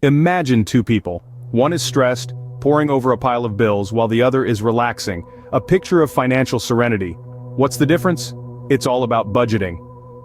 Imagine two people. One is stressed, poring over a pile of bills, while the other is relaxing, a picture of financial serenity. What's the difference? It's all about budgeting.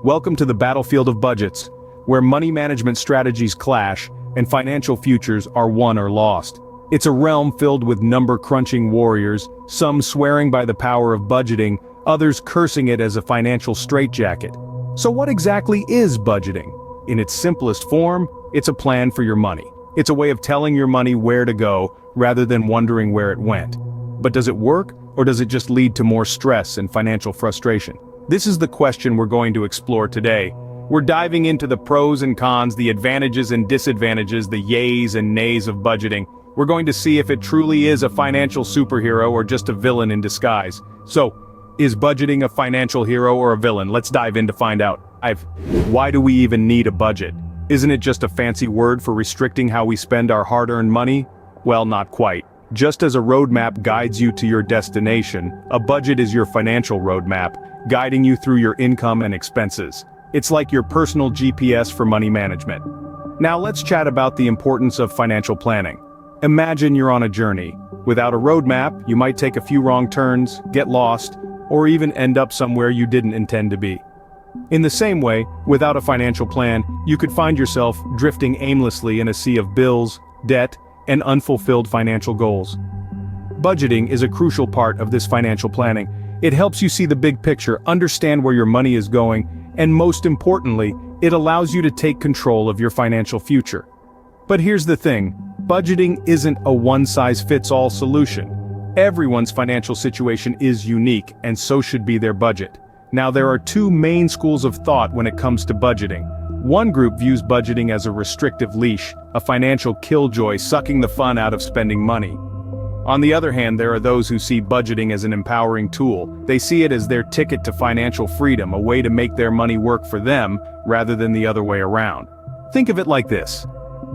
Welcome to the battlefield of budgets, where money management strategies clash and financial futures are won or lost. It's a realm filled with number-crunching warriors, some swearing by the power of budgeting, others cursing it as a financial straitjacket. So what exactly is budgeting? In its simplest form, it's a plan for your money. It's a way of telling your money where to go, rather than wondering where it went. But does it work, or does it just lead to more stress and financial frustration? This is the question we're going to explore today. We're diving into the pros and cons, the advantages and disadvantages, the yays and nays of budgeting. We're going to see if it truly is a financial superhero or just a villain in disguise. So, is budgeting a financial hero or a villain? Let's dive in to find out. Why do we even need a budget? Isn't it just a fancy word for restricting how we spend our hard-earned money? Well, not quite. Just as a roadmap guides you to your destination, a budget is your financial roadmap, guiding you through your income and expenses. It's like your personal GPS for money management. Now let's chat about the importance of financial planning. Imagine you're on a journey. Without a roadmap, you might take a few wrong turns, get lost, or even end up somewhere you didn't intend to be. In the same way, without a financial plan, you could find yourself drifting aimlessly in a sea of bills, debt, and unfulfilled financial goals. Budgeting is a crucial part of this financial planning. It helps you see the big picture, understand where your money is going, and most importantly, it allows you to take control of your financial future. But here's the thing, budgeting isn't a one-size-fits-all solution. Everyone's financial situation is unique, and so should be their budget. Now there are two main schools of thought when it comes to budgeting. One group views budgeting as a restrictive leash, a financial killjoy sucking the fun out of spending money. On the other hand, there are those who see budgeting as an empowering tool. They see it as their ticket to financial freedom, a way to make their money work for them, rather than the other way around. Think of it like this.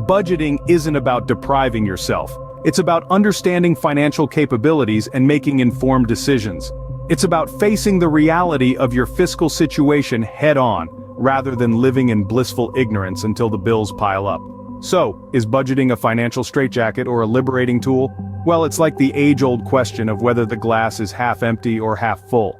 Budgeting isn't about depriving yourself. It's about understanding financial capabilities and making informed decisions. It's about facing the reality of your fiscal situation head-on, rather than living in blissful ignorance until the bills pile up. So, is budgeting a financial straitjacket or a liberating tool? Well, it's like the age-old question of whether the glass is half empty or half full.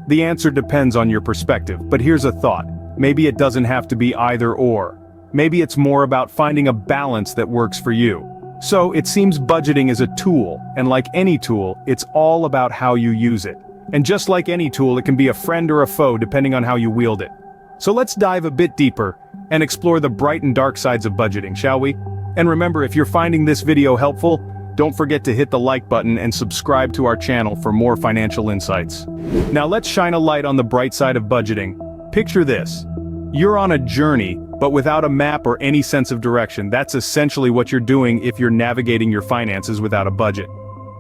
The answer depends on your perspective, but here's a thought. Maybe it doesn't have to be either or. Maybe it's more about finding a balance that works for you. So, it seems budgeting is a tool, and like any tool, it's all about how you use it. And just like any tool, it can be a friend or a foe depending on how you wield it. So let's dive a bit deeper and explore the bright and dark sides of budgeting, shall we? And remember, if you're finding this video helpful, don't forget to hit the like button and subscribe to our channel for more financial insights. Now let's shine a light on the bright side of budgeting. Picture this. You're on a journey, but without a map or any sense of direction. That's essentially what you're doing if you're navigating your finances without a budget.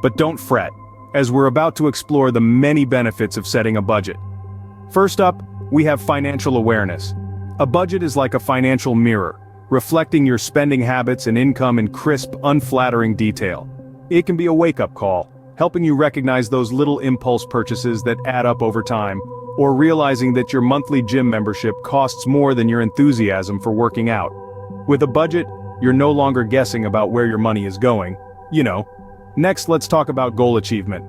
But don't fret, as we're about to explore the many benefits of setting a budget. First up, we have financial awareness. A budget is like a financial mirror, reflecting your spending habits and income in crisp, unflattering detail. It can be a wake-up call, helping you recognize those little impulse purchases that add up over time, or realizing that your monthly gym membership costs more than your enthusiasm for working out. With a budget, you're no longer guessing about where your money is going. Next, let's talk about goal achievement.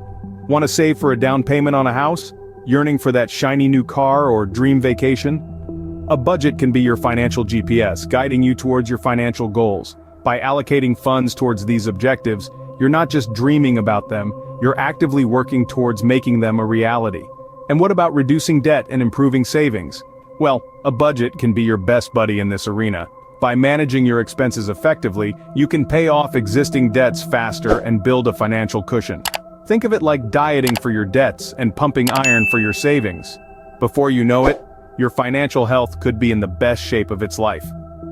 Want to save for a down payment on a house? Yearning for that shiny new car or dream vacation? A budget can be your financial GPS, guiding you towards your financial goals. By allocating funds towards these objectives, you're not just dreaming about them, you're actively working towards making them a reality. And what about reducing debt and improving savings? Well, a budget can be your best buddy in this arena. By managing your expenses effectively, you can pay off existing debts faster and build a financial cushion. Think of it like dieting for your debts and pumping iron for your savings. Before you know it, your financial health could be in the best shape of its life.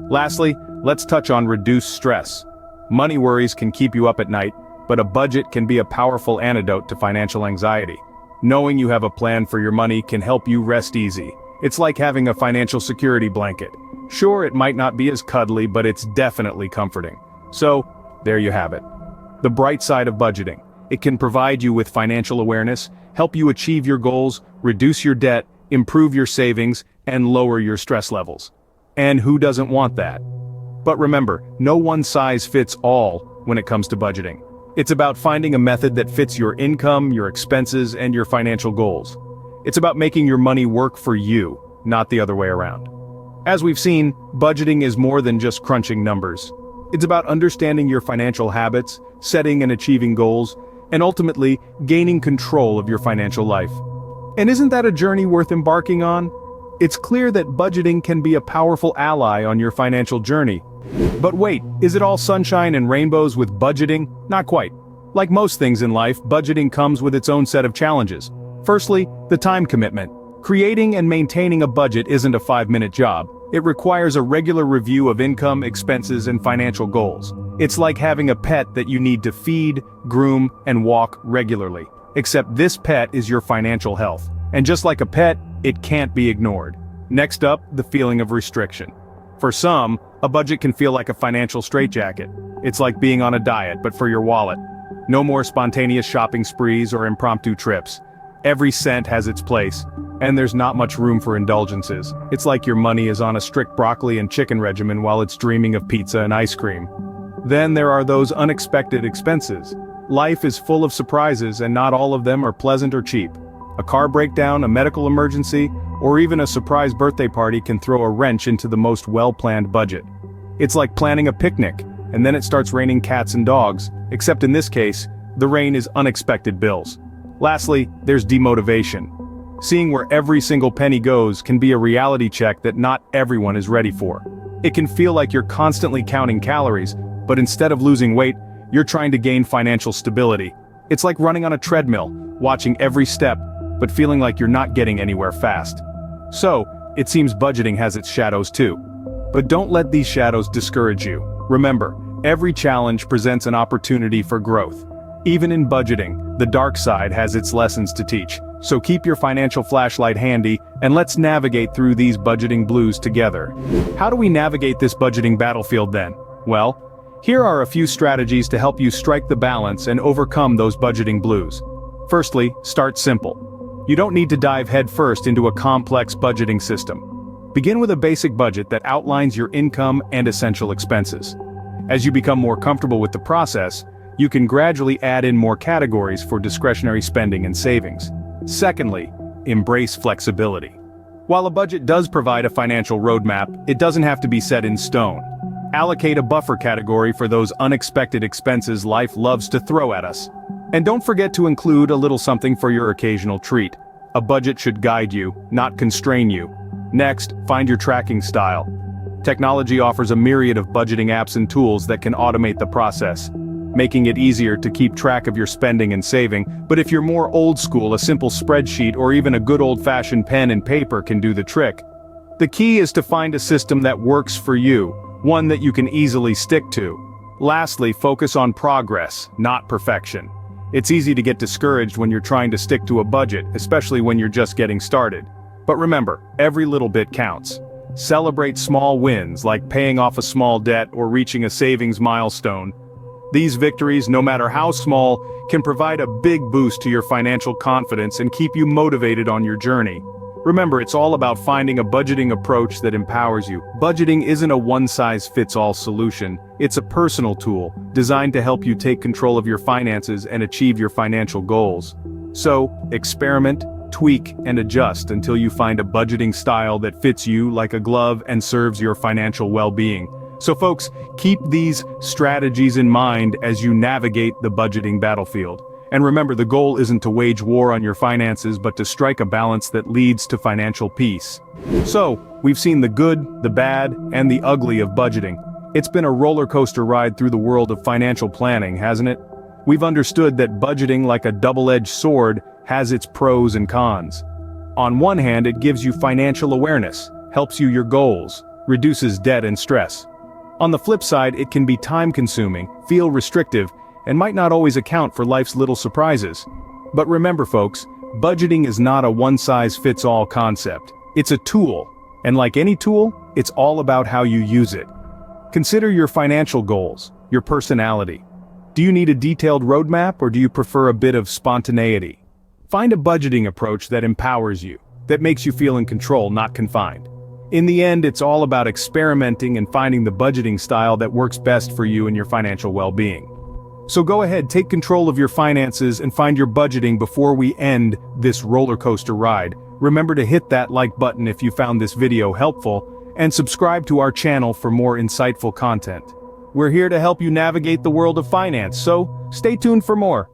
Lastly, let's touch on reduced stress. Money worries can keep you up at night, but a budget can be a powerful antidote to financial anxiety. Knowing you have a plan for your money can help you rest easy. It's like having a financial security blanket. Sure, it might not be as cuddly, but it's definitely comforting. So, there you have it. The bright side of budgeting. It can provide you with financial awareness, help you achieve your goals, reduce your debt, improve your savings, and lower your stress levels. And who doesn't want that? But remember, no one size fits all when it comes to budgeting. It's about finding a method that fits your income, your expenses, and your financial goals. It's about making your money work for you, not the other way around. As we've seen, budgeting is more than just crunching numbers. It's about understanding your financial habits, setting and achieving goals, and ultimately, gaining control of your financial life. And isn't that a journey worth embarking on? It's clear that budgeting can be a powerful ally on your financial journey. But wait, is it all sunshine and rainbows with budgeting? Not quite. Like most things in life, budgeting comes with its own set of challenges. Firstly, the time commitment. Creating and maintaining a budget isn't a 5-minute job. It requires a regular review of income, expenses, and financial goals. It's like having a pet that you need to feed, groom, and walk regularly. Except this pet is your financial health. And just like a pet, it can't be ignored. Next up, the feeling of restriction. For some, a budget can feel like a financial straitjacket. It's like being on a diet, but for your wallet. No more spontaneous shopping sprees or impromptu trips. Every cent has its place, and there's not much room for indulgences. It's like your money is on a strict broccoli and chicken regimen while it's dreaming of pizza and ice cream. Then there are those unexpected expenses. Life is full of surprises, and not all of them are pleasant or cheap. A car breakdown, a medical emergency, or even a surprise birthday party can throw a wrench into the most well-planned budget. It's like planning a picnic, and then it starts raining cats and dogs, except in this case, the rain is unexpected bills. Lastly, there's demotivation. Seeing where every single penny goes can be a reality check that not everyone is ready for. It can feel like you're constantly counting calories, but instead of losing weight, you're trying to gain financial stability. It's like running on a treadmill, watching every step, but feeling like you're not getting anywhere fast. So, it seems budgeting has its shadows too. But don't let these shadows discourage you. Remember, every challenge presents an opportunity for growth. Even in budgeting, the dark side has its lessons to teach. So keep your financial flashlight handy, and let's navigate through these budgeting blues together. How do we navigate this budgeting battlefield then? Well, here are a few strategies to help you strike the balance and overcome those budgeting blues. Firstly, start simple. You don't need to dive headfirst into a complex budgeting system. Begin with a basic budget that outlines your income and essential expenses. As you become more comfortable with the process, you can gradually add in more categories for discretionary spending and savings. Secondly, embrace flexibility. While a budget does provide a financial roadmap, it doesn't have to be set in stone. Allocate a buffer category for those unexpected expenses life loves to throw at us. And don't forget to include a little something for your occasional treat. A budget should guide you, not constrain you. Next, find your tracking style. Technology offers a myriad of budgeting apps and tools that can automate the process, making it easier to keep track of your spending and saving. But if you're more old school, a simple spreadsheet or even a good old-fashioned pen and paper can do the trick. The key is to find a system that works for you, one that you can easily stick to. Lastly, focus on progress, not perfection. It's easy to get discouraged when you're trying to stick to a budget, especially when you're just getting started. But remember, every little bit counts. Celebrate small wins, like paying off a small debt or reaching a savings milestone. These victories, no matter how small, can provide a big boost to your financial confidence and keep you motivated on your journey. Remember, it's all about finding a budgeting approach that empowers you. Budgeting isn't a one-size-fits-all solution. It's a personal tool, designed to help you take control of your finances and achieve your financial goals. So, experiment, tweak, and adjust until you find a budgeting style that fits you like a glove and serves your financial well-being. So folks, keep these strategies in mind as you navigate the budgeting battlefield. And remember, the goal isn't to wage war on your finances, but to strike a balance that leads to financial peace. So, we've seen the good, the bad, and the ugly of budgeting. It's been a roller coaster ride through the world of financial planning, hasn't it? We've understood that budgeting, like a double-edged sword, has its pros and cons. On one hand, it gives you financial awareness, helps you your goals, reduces debt and stress. On the flip side, it can be time-consuming, feel restrictive, and might not always account for life's little surprises. But remember folks, budgeting is not a one-size-fits-all concept. It's a tool, and like any tool, it's all about how you use it. Consider your financial goals, your personality. Do you need a detailed roadmap, or do you prefer a bit of spontaneity? Find a budgeting approach that empowers you, that makes you feel in control, not confined. In the end, it's all about experimenting and finding the budgeting style that works best for you and your financial well-being. So go ahead, take control of your finances and find your budgeting before we end this roller coaster ride. Remember to hit that like button if you found this video helpful, and subscribe to our channel for more insightful content. We're here to help you navigate the world of finance, so stay tuned for more.